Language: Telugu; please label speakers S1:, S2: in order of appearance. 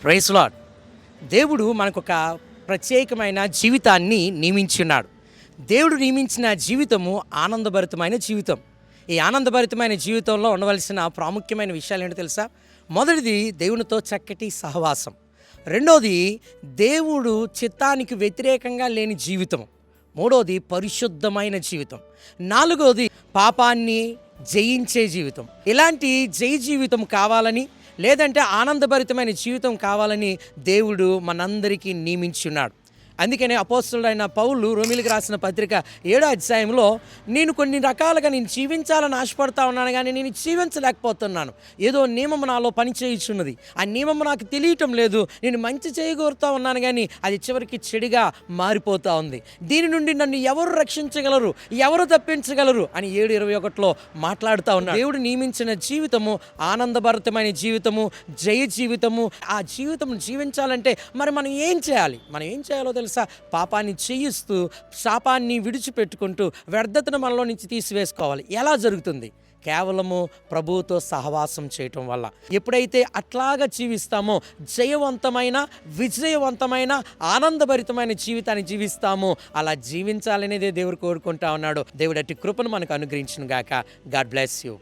S1: Praise lord. దేవుడు మనకొక ప్రత్యేకమైన జీవితాన్ని నియమించున్నాడు. దేవుడు నియమించిన జీవితము ఆనందభరితమైన జీవితం. ఈ ఆనందభరితమైన జీవితంలో ఉండవలసిన ప్రాముఖ్యమైన విషయాలు ఏంటో తెలుసా? మొదటిది దేవునితో చక్కటి సహవాసం. రెండోది దేవుడు చిత్తానికి వ్యతిరేకంగా లేని జీవితం. మూడోది పరిశుద్ధమైన జీవితం. నాలుగోది పాపాన్ని జయించే జీవితం. ఇలాంటి జయ జీవితం కావాలని, లేదంటే ఆనందభరితమైన జీవితం కావాలని దేవుడు మనందరికీ నియమించున్నాడు. అందుకనే అపోస్తలుడైన పౌలు రోమీయులకు రాసిన పత్రిక 7వ అధ్యాయంలో నేను కొన్ని రకాలుగా జీవించాలని ఆశపడతా ఉన్నాను, కానీ నేను జీవించలేకపోతున్నాను. ఏదో నియమం నాలో పని చేయుచున్నది, ఆ నియమం నాకు తెలియటం లేదు. నేను మంచి చేయగోరుతూ ఉన్నాను, కానీ అది చివరికి చెడుగా మారిపోతూ ఉంది. దీని నుండి నన్ను ఎవరు రక్షించగలరు, ఎవరు తప్పించగలరు అని 7:21లో మాట్లాడుతూ ఉన్నాడు. దేవుడు నియమించిన జీవితము ఆనందభరితమైన జీవితము, జయ జీవితము. ఆ జీవితం జీవించాలంటే మరి మనం ఏం చేయాలి? మనం ఏం చేయాలో తెలుసా? పాపాన్ని చేయిస్తూ, శాపాన్ని విడిచిపెట్టుకుంటూ వ్యర్థతను మనలో నుంచి తీసివేసుకోవాలి. ఎలా జరుగుతుంది? కేవలము ప్రభువుతో సహవాసం చేయటం వల్ల. ఎప్పుడైతే అట్లాగా జీవిస్తామో, జయవంతమైన, విజయవంతమైన, ఆనందభరితమైన జీవితాన్ని జీవిస్తామో, అలా జీవించాలనేదే దేవుడు కోరుకుంటా ఉన్నాడు. దేవుడు అట్టి కృపను మనకు అనుగ్రహించును గాక. God bless you.